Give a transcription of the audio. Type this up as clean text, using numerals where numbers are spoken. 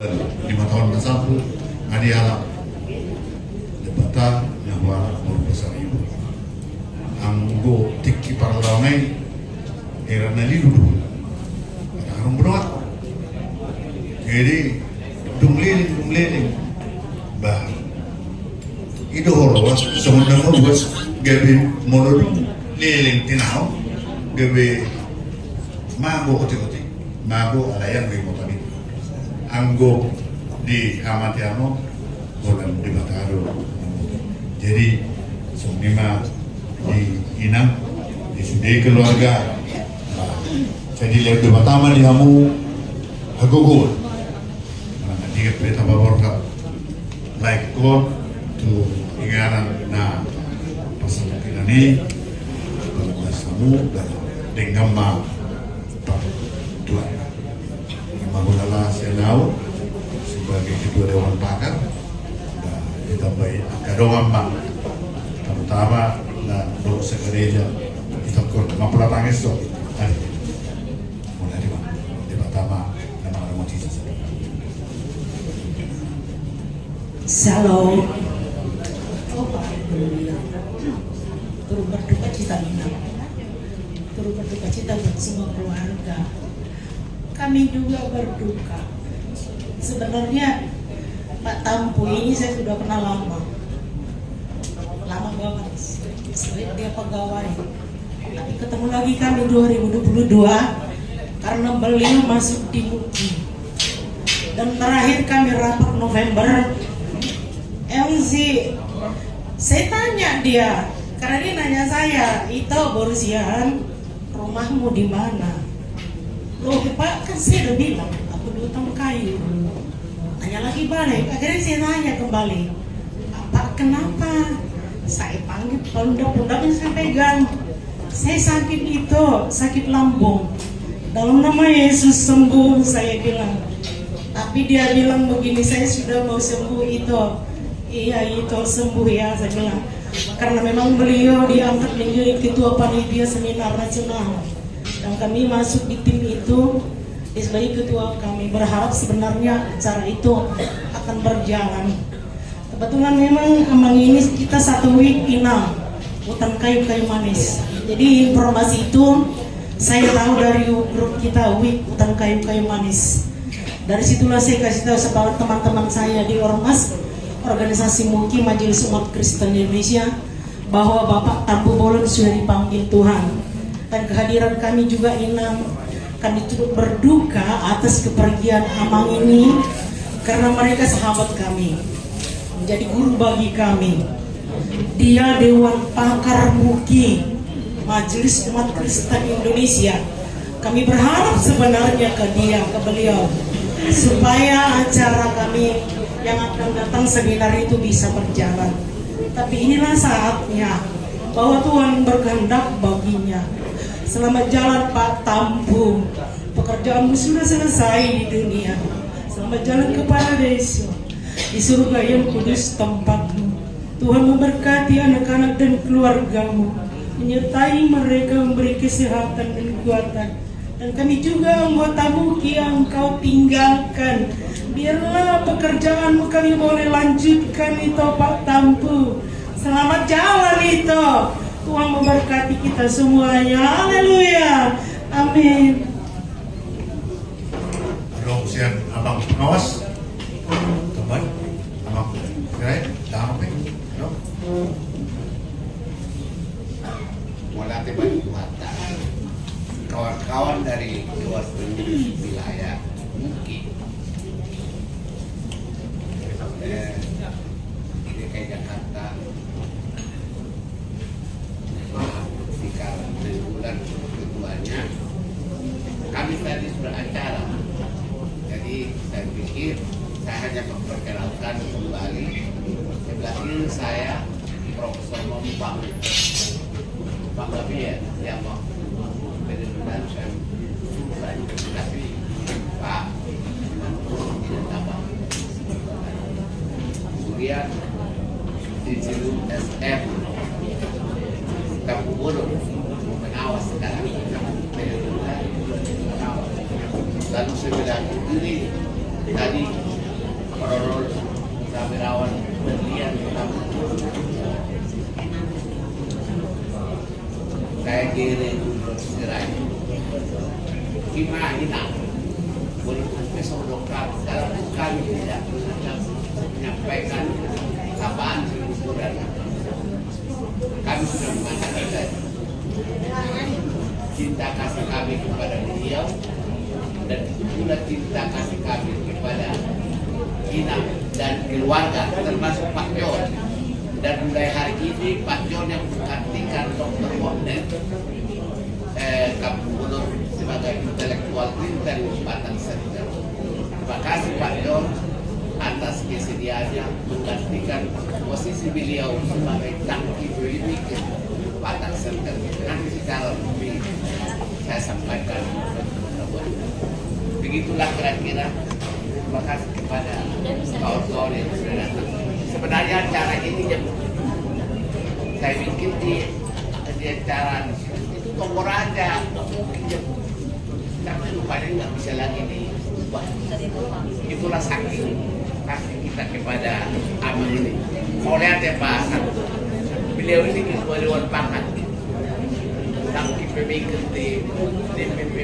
5 tahun tersambut hari alam debata nahwala berbesar ibu anggo tiki para launai era nali dulu orang berdoa jadi dumliling bah itu horwas semuanya buat gabi monolog liling tinau gabi mabo otik mabo alayan gabi motonin anggo di Amatiano bukan di Bataro. Jadi semua di inang di sudai keluarga. Jadi lihat di Batama di hamu hagugul. Mana dia peta baborka like God to ingaran na pasangan ini bermasamu dan dengan ma Tuhan. Magulala Senau sebagai ketua Dewan Pakar dan ditambahi Kadoam Bang terutama dan dosa gereja kita mampulah tangis so hari mulai di pertama nama motivasi Shalom. Turut berduka cita turut berduka cita buat semua keluarga. Kami juga berduka. Sebenarnya Pak Tampu ini saya sudah kenal lama banget. Selain dia pegawai, tapi ketemu lagi kami 2022 karena beliau masuk di MUKI. Dan terakhir kami rapat November, MC saya tanya dia, karena dia nanya saya, itu Borusian, rumahmu di mana? Loh Pak, kan saya udah bilang aku di utang kayu. Tanya lagi balik, akhirnya saya nanya kembali, Pak kenapa? Saya panggil pundak-pundaknya saya pegang. Saya sakit itu, sakit lambung. Dalam nama Yesus sembuh, saya bilang. Tapi dia bilang begini, saya sudah mau sembuh itu. Iya itu sembuh ya, saya bilang. Karena memang beliau diangkat menjadi ketua panitia seminar nasional. Dan kami masuk di tim itu sebagai ketua. Kami berharap sebenarnya acara itu akan berjalan. Kebetulan memang emang ini kita satu week inang hutan kayu-kayu manis. Jadi informasi itu saya tahu dari grup kita week hutan kayu-kayu manis. Dari situlah saya kasih tahu kepada teman-teman saya di Ormas organisasi MUKI Majelis Umat Kristen Indonesia bahwa Bapak Tampu Bolon sudah dipanggil Tuhan. Dan kehadiran kami juga inang, kami turut berduka atas kepergian Amang ini karena mereka sahabat kami, menjadi guru bagi kami. Dia Dewan Pakar MUKI Majelis Umat Kristen Indonesia. Kami berharap sebenarnya ke beliau supaya acara kami yang akan datang seminar itu bisa berjalan. Tapi inilah saatnya bahwa Tuhan berkehendak baginya. Selamat jalan Pak Tampu, pekerjaanmu sudah selesai di dunia. Selamat jalan kepada Yesus di surga yang kudus tempatmu. Tuhan memberkati anak-anak dan keluargamu, menyertai mereka, memberi kesehatan dan kekuatan. Dan kami juga anggota MUKI yang kau tinggalkan, biarlah pekerjaanmu kami boleh lanjutkan itu Pak Tampu. Selamat jalan itu. Tuhan memberkati kita semuanya. Haleluya. Amin. Dong sian abang awas. Teman, abang kira dah apa? Dong. Mulai tiba kawan-kawan dari luar wilayah mungkin ini kayak Jakarta sekarang bulan keduanya kami tadi sudah acara, jadi saya pikir saya hanya memperkenalkan kembali. Sebelah kiri saya Profesor Mompang Pak Gabriel yang mau dan saya kasih Pak kemudian di Cilu SM Tampu Bolon pengawas sekarang lalu sebelah kiri tadi Prawirawan berlian saya kira serai gimana ini boleh besok dokter kalau kami tidak menyampaikan apaan ukuran kami sudah mengatakan cinta kasih kami kepada beliau dan itu pula cinta kasih kami kepada Ina dan keluarga termasuk Pak John. Dan mulai hari ini Pak John yang menggantikan Dr. Wonder Kapolur sebagai intelektual dan Batang Center. Terima kasih Pak John atas kesediaannya menggantikan posisi beliau sebagai tangki pemimpin Batang Center. Nanti secara lebih saya sampaikan. Begitulah kira-kira. Terima kasih kepada kawan-kawan yang sudah datang. Sebenarnya acara ini yang saya bikin di acara itu kompor aja, tapi rupanya nggak bisa lagi diubah. Itulah saking kasih kita kepada abang ini. Mau lihat ya Pak Hasan, beliau ini ketua Dewan Pangkat, tangki pemimpin di DPP.